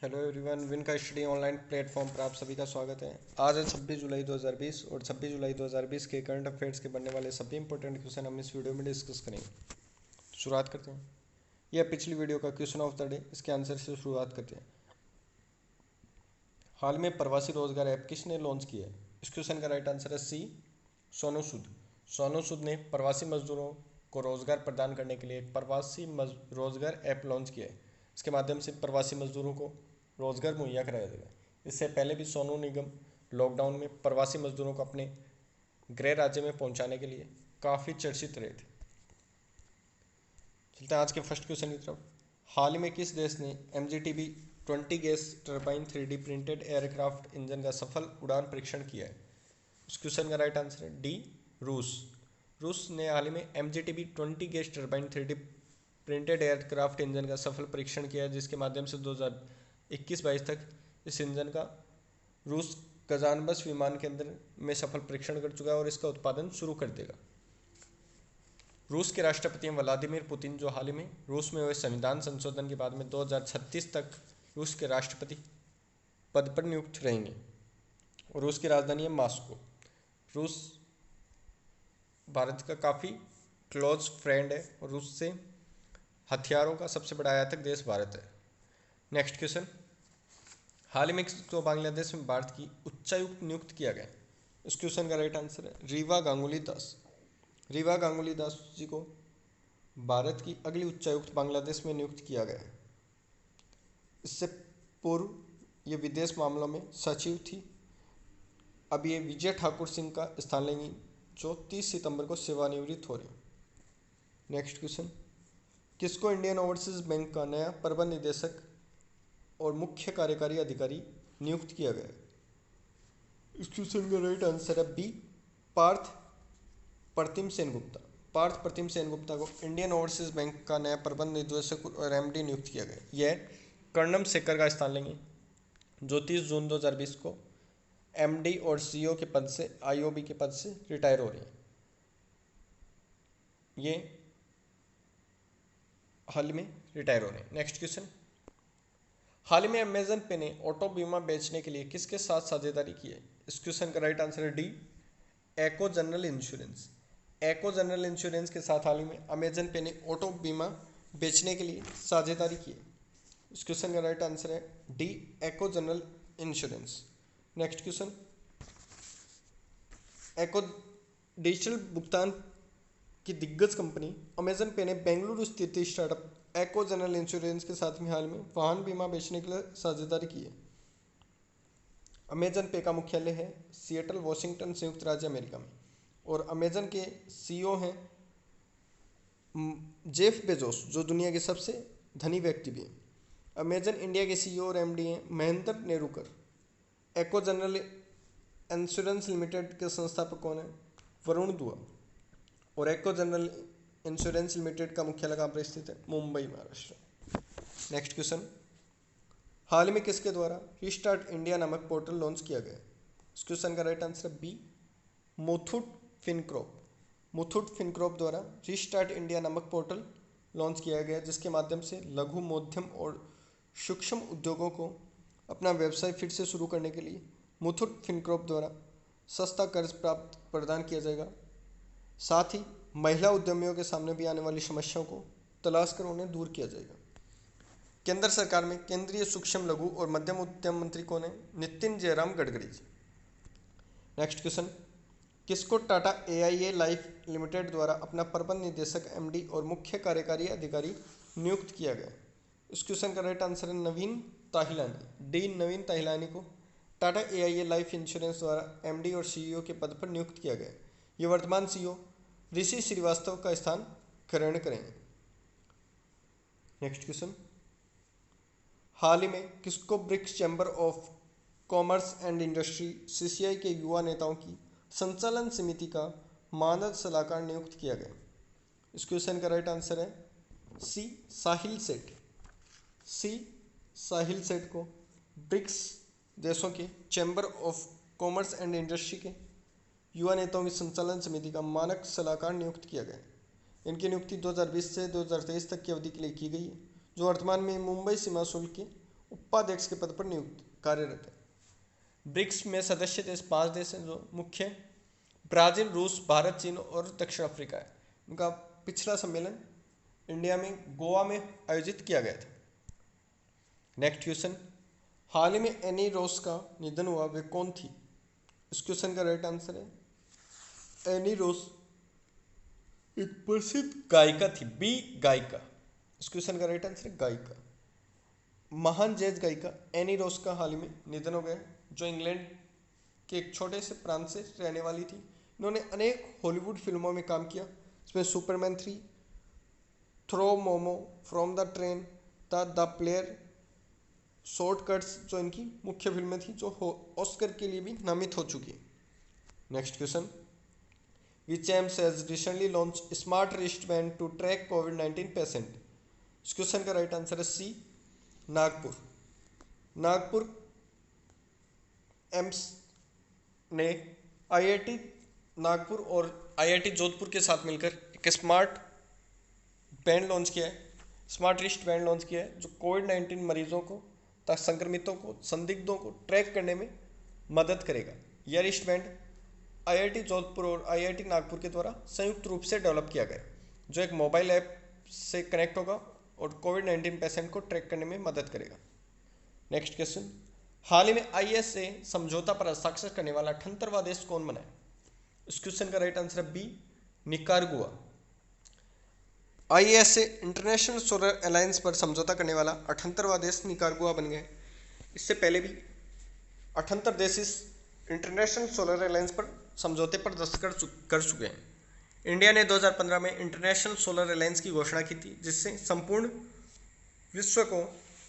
Hello everyone, win का study online platform पर आप सभी का स्वागत है। आज है 26 जुलाई 2020 और 26 जुलाई 2020 के करंट अफेयर्स के बनने वाले सभी इंपॉर्टेंट क्वेश्चन हम इस वीडियो में डिस्कस करेंगे। शुरुआत करते हैं। यह पिछली वीडियो का क्वेश्चन ऑफ द डे, इसके आंसर से शुरुआत करते हैं। हाल में प्रवासी रोजगार ऐप किसने लॉन्च किया है? इस क्वेश्चन का राइट आंसर है सी, सोनू सूद। सोनू सूद ने प्रवासी मजदूरों को रोजगार प्रदान करने के लिए एक प्रवासी रोजगार ऐप लॉन्च किया है। इसके माध्यम से प्रवासी मजदूरों को रोजगार मुहैया कराया जाएगा। इससे पहले भी सोनू निगम लॉकडाउन में प्रवासी मजदूरों को अपने गृह राज्य में पहुंचाने के लिए काफ़ी चर्चित रहे थे। चलते हैं आज के फर्स्ट क्वेश्चन की तरफ। हाल ही में किस देश ने MGTB 20 gas turbine 3D printed aircraft engine का सफल उड़ान परीक्षण किया है? उस क्वेश्चन का राइट आंसर है डी, रूस। रूस ने हाल ही में MGTB 20 gas turbine 3D printed aircraft engine का सफल परीक्षण किया है, जिसके माध्यम से 2021-22 तक इस इंजन का रूस कजानबस विमान केंद्र में सफल परीक्षण कर चुका है और इसका उत्पादन शुरू कर देगा। रूस के राष्ट्रपति व्लादिमीर पुतिन, जो हाल ही में रूस में हुए संविधान संशोधन के बाद में 2036 तक रूस के राष्ट्रपति पद पर नियुक्त रहेंगे और रूस की राजधानी है मॉस्को। रूस भारत का काफ़ी क्लोज फ्रेंड है और रूस से हथियारों का सबसे बड़ा आयातक देश भारत है। Next question. हाल ही में तो बांग्लादेश में भारत की उच्चायुक्त नियुक्त किया गया। इस क्वेश्चन का राइट आंसर है रीवा गांगुली दास। रीवा गांगुली दास जी को भारत की अगली उच्चायुक्त बांग्लादेश में नियुक्त किया गया है। इससे पूर्व ये विदेश मामलों में सचिव थी। अब ये विजय ठाकुर सिंह का स्थान लेंगी, जो 30 सितंबर को सेवानिवृत्त हो रहे हैं। Next question. किसको इंडियन ओवरसीज बैंक का नया प्रबंध निदेशक और मुख्य कार्यकारी अधिकारी नियुक्त किया गया है? इस क्वेश्चन का राइट आंसर है बी, पार्थ प्रतिम सेनगुप्ता। पार्थ प्रतिम सेनगुप्ता को इंडियन ओवरसीज बैंक का नया प्रबंध निदेशक और MD नियुक्त किया गया। यह कर्णम शेखर का स्थान लेंगे, जो 30 जून 2020 को MD और CEO के पद से IOB के पद से रिटायर हो रही हैं। ये हाल में रिटायर हो रहे हैं। Next question. हाल ही में अमेजन पे ने ऑटो बीमा बेचने के लिए किसके साथ साझेदारी की है? इस क्वेश्चन का राइट आंसर है डी, एको जनरल इंश्योरेंस। एको जनरल इंश्योरेंस के साथ हाल ही में अमेजन पे ने ऑटो बीमा बेचने के लिए साझेदारी की है। इस क्वेश्चन का राइट आंसर है D, Acko general insurance. Next question. Acko digital भुगतान की दिग्गज कंपनी अमेजन पे ने बेंगलुरु स्थित स्टार्टअप एको जनरल इंश्योरेंस के साथ में हाल में वाहन बीमा बेचने के लिए साझेदारी की है। अमेजन पे का मुख्यालय है सिएटल, वॉशिंगटन, संयुक्त राज्य अमेरिका में, और अमेजन के CEO हैं जेफ बेजोस, जो दुनिया के सबसे धनी व्यक्ति भी हैं। अमेजन इंडिया के CEO और MD हैं महेंद्र नेरुकर। एको जनरल इंश्योरेंस लिमिटेड के संस्थापक कौन है? वरुण दुआ। और एको जनरल इंश्योरेंस लिमिटेड का मुख्यालय कहाँ पर स्थित है? मुंबई, महाराष्ट्र। Next question. हाल ही में किसके द्वारा रिस्टार्ट इंडिया नामक पोर्टल लॉन्च किया गया? इस क्वेश्चन का राइट आंसर है बी, मुथूट फिनकॉर्प। मुथूट फिनकॉर्प द्वारा रिस्टार्ट इंडिया नामक पोर्टल लॉन्च किया गया, जिसके माध्यम से लघु, मध्यम और सूक्ष्म उद्योगों को अपना व्यवसाय फिर से शुरू करने के लिए मुथूट फिनकॉर्प द्वारा सस्ता कर्ज प्राप्त प्रदान किया जाएगा। साथ ही महिला उद्यमियों के सामने भी आने वाली समस्याओं को तलाश कर उन्हें दूर किया जाएगा। केंद्र सरकार में केंद्रीय सूक्ष्म, लघु और मध्यम उद्यम मंत्री कौन है? नितिन जयराम गडकरी जी। Next question. किसको टाटा AIA लाइफ लिमिटेड द्वारा अपना प्रबंध निदेशक, MD और मुख्य कार्यकारी अधिकारी नियुक्त किया गया? इस क्वेश्चन का राइट आंसर है नवीन ताहिलानी, डी, नवीन ताहिलानी को टाटा AIA लाइफ इंश्योरेंस द्वारा MD और CEO के पद पर नियुक्त किया गया। ये वर्तमान CEO ऋषि श्रीवास्तव का स्थान ग्रहण करेंगे। Next question. हाल ही में किसको BRICS chamber of commerce and industry CCI के युवा नेताओं की संचालन समिति का मानद सलाहकार नियुक्त किया गया? इस क्वेश्चन का राइट आंसर है सी, साहिल सेठ। सी, साहिल सेठ को ब्रिक्स देशों के chamber of commerce and industry के युवा नेताओं की संचालन समिति का मानक सलाहकार नियुक्त किया गया। इनकी नियुक्ति 2020 से 2023 तक की अवधि के लिए की गई है, जो वर्तमान में मुंबई सीमा शुल्क के उपाध्यक्ष के पद पर नियुक्त कार्यरत है। ब्रिक्स में सदस्य देश 5 देश हैं जो मुख्य ब्राजील, रूस, भारत, चीन और दक्षिण अफ्रीका है। उनका पिछला सम्मेलन इंडिया में गोवा में आयोजित किया गया था। नेक्स्ट क्वेश्चन, हाल ही में एनी रोज का निधन हुआ, वे कौन थी? इस क्वेश्चन का राइट आंसर है एनी रोज एक प्रसिद्ध गायिका थी, बी गायिका। इस क्वेश्चन का राइट आंसर है गायिका। महान जैज गायिका एनी रोज का हाल ही में निधन हो गया, जो इंग्लैंड के एक छोटे से प्रांत से रहने वाली थी। इन्होंने अनेक हॉलीवुड फिल्मों में काम किया, इसमें Superman 3, throw momma, from the train, the player, shortcuts जो इनकी मुख्य फिल्में थी जो ऑस्कर के लिए भी नामित हो चुकी है। Next question, which AIIMS has recently launch smart wristband to track कोविड-19 पेशेंट? इस क्वेश्चन का राइट आंसर है सी नागपुर। नागपुर एम्स ने आईआईटी नागपुर और आईआईटी जोधपुर के साथ मिलकर एक स्मार्ट बैंड लॉन्च किया है, स्मार्ट रिस्ट बैंड लॉन्च किया है, जो कोविड-19 मरीजों को तथा संक्रमितों को, संदिग्धों को ट्रैक करने में मदद करेगा। यह रिस्ट बैंड आईआईटी जोधपुर और आईआईटी नागपुर के द्वारा संयुक्त रूप से डेवलप किया गया, जो एक मोबाइल ऐप से कनेक्ट होगा और कोविड-19 पेशेंट को ट्रैक करने में मदद करेगा। नेक्स्ट क्वेश्चन, हाल ही में आईएसए समझौता पर हस्ताक्षर करने वाला 78वां देश कौन बना है? इस क्वेश्चन का राइट आंसर है B Nicaragua. ISA international solar alliance पर समझौता करने वाला 78वां देश निकारागुआ बन गया। इससे पहले भी 78 देश इस इंटरनेशनल सोलर अलायंस पर समझौते पर दस्तखत कर चुके हैं। इंडिया ने 2015 में इंटरनेशनल सोलर अलायंस की घोषणा की थी, जिससे संपूर्ण विश्व को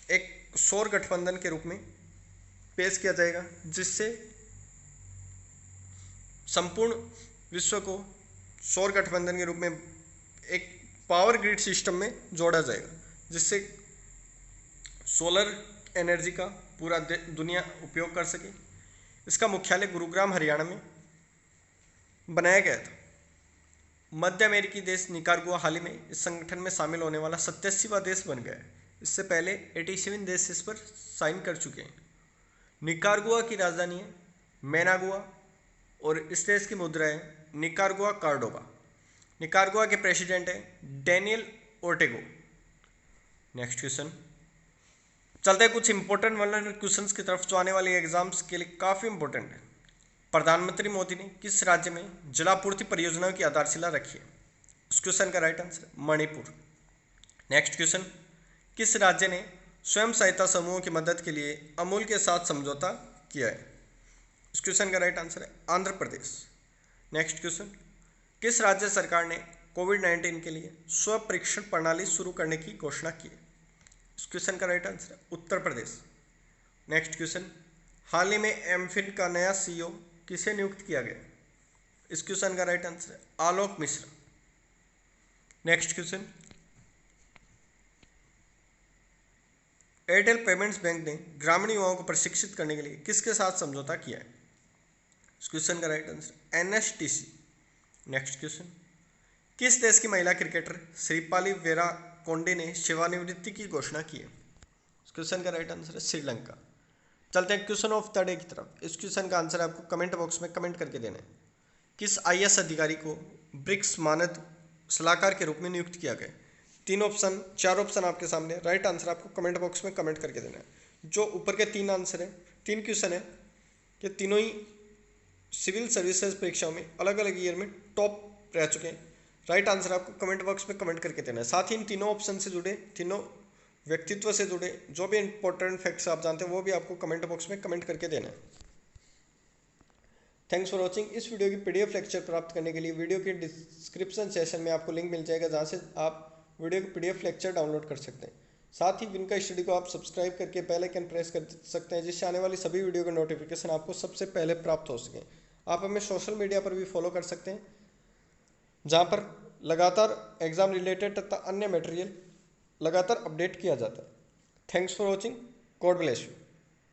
एक सौर गठबंधन के रूप में पेश किया जाएगा, जिससे संपूर्ण विश्व को सौर गठबंधन के रूप में एक पावर ग्रिड सिस्टम में जोड़ा जाएगा, जिससे सोलर एनर्जी का पूरा दुनिया उपयोग कर सके। इसका मुख्यालय गुरुग्राम हरियाणा में बनाया गया था। मध्य अमेरिकी देश निकारागुआ हाल ही में इस संगठन में शामिल होने वाला 87वां देश बन गया है। इससे पहले 87 देश इस पर साइन कर चुके हैं। निकारागुआ की राजधानी है मैनागुआ और इस देश की मुद्रा है निकारागुआ कार्डोबा। निकारागुआ के प्रेसिडेंट है डेनियल ओर्टेगो। नेक्स्ट क्वेश्चन, चलते हैं कुछ इंपॉर्टेंट वर्ल्ड क्वेश्चंस की तरफ, जो आने वाली एग्जाम्स के लिए काफ़ी इंपॉर्टेंट है। प्रधानमंत्री मोदी ने किस राज्य में जलापूर्ति परियोजनाओं की आधारशिला रखी है? इस क्वेश्चन का right answer Manipur. Next question, किस राज्य ने स्वयं सहायता समूहों की मदद के लिए अमूल के साथ समझौता किया है? इस क्वेश्चन का राइट आंसर है आंध्र प्रदेश। नेक्स्ट क्वेश्चन, किस राज्य सरकार ने कोविड-19 के लिए स्व परीक्षण प्रणाली शुरू करने की घोषणा की है? इस क्वेश्चन का राइट आंसर है उत्तर प्रदेश। नेक्स्ट क्वेश्चन, हाल ही में एमफिल का नया सीईओ किसे नियुक्त किया गया? इस क्वेश्चन का राइट आंसर है Alok Mishra. Next question, Airtel payments bank ने ग्रामीण युवाओं को प्रशिक्षित करने के लिए किसके साथ समझौता किया है? इस क्वेश्चन का राइट आंसर एनएसटीसी। नेक्स्ट क्वेश्चन, किस देश की महिला क्रिकेटर श्रीपाली वेराकोंडे ने सेवानिवृत्ति की घोषणा की है? इस क्वेश्चन का राइट आंसर है श्रीलंका। चलते हैं क्वेश्चन ऑफ द डे की तरफ। इस क्वेश्चन का आंसर आपको कमेंट बॉक्स में कमेंट करके देना है। किस आईएएस अधिकारी को ब्रिक्स मानद सलाहकार के रूप में नियुक्त किया गया? 4 ऑप्शन आपके सामने, राइट आंसर आपको कमेंट बॉक्स में कमेंट करके देना है। जो ऊपर के 3 आंसर है, 3 क्वेश्चन है, ये तीनों ही सिविल सर्विसेज परीक्षाओं में अलग अलग ईयर में टॉप रह चुके हैं। राइट आंसर आपको कमेंट बॉक्स में कमेंट करके देना है। साथ ही इन तीनों ऑप्शन से जुड़े, तीनों व्यक्तित्व से जुड़े जो भी इंपॉर्टेंट फैक्ट्स आप जानते हैं वो भी आपको कमेंट बॉक्स में कमेंट करके देना है। Thanks for watching. इस वीडियो की पीडीएफ लेक्चर प्राप्त करने के लिए वीडियो के डिस्क्रिप्शन सेशन में आपको लिंक मिल जाएगा, जहाँ से आप वीडियो की पीडीएफ लेक्चर डाउनलोड कर सकते हैं। साथ ही विनका स्टडी को आप सब्सक्राइब करके बेल आइकन प्रेस कर सकते हैं, जिससे आने वाली सभी वीडियो का नोटिफिकेशन आपको सबसे पहले प्राप्त हो सके। आप हमें सोशल मीडिया पर भी फॉलो कर सकते हैं, जहाँ पर लगातार एग्जाम रिलेटेड तथा अन्य मटेरियल लगातार अपडेट किया जाता है। Thanks for watching. God bless you.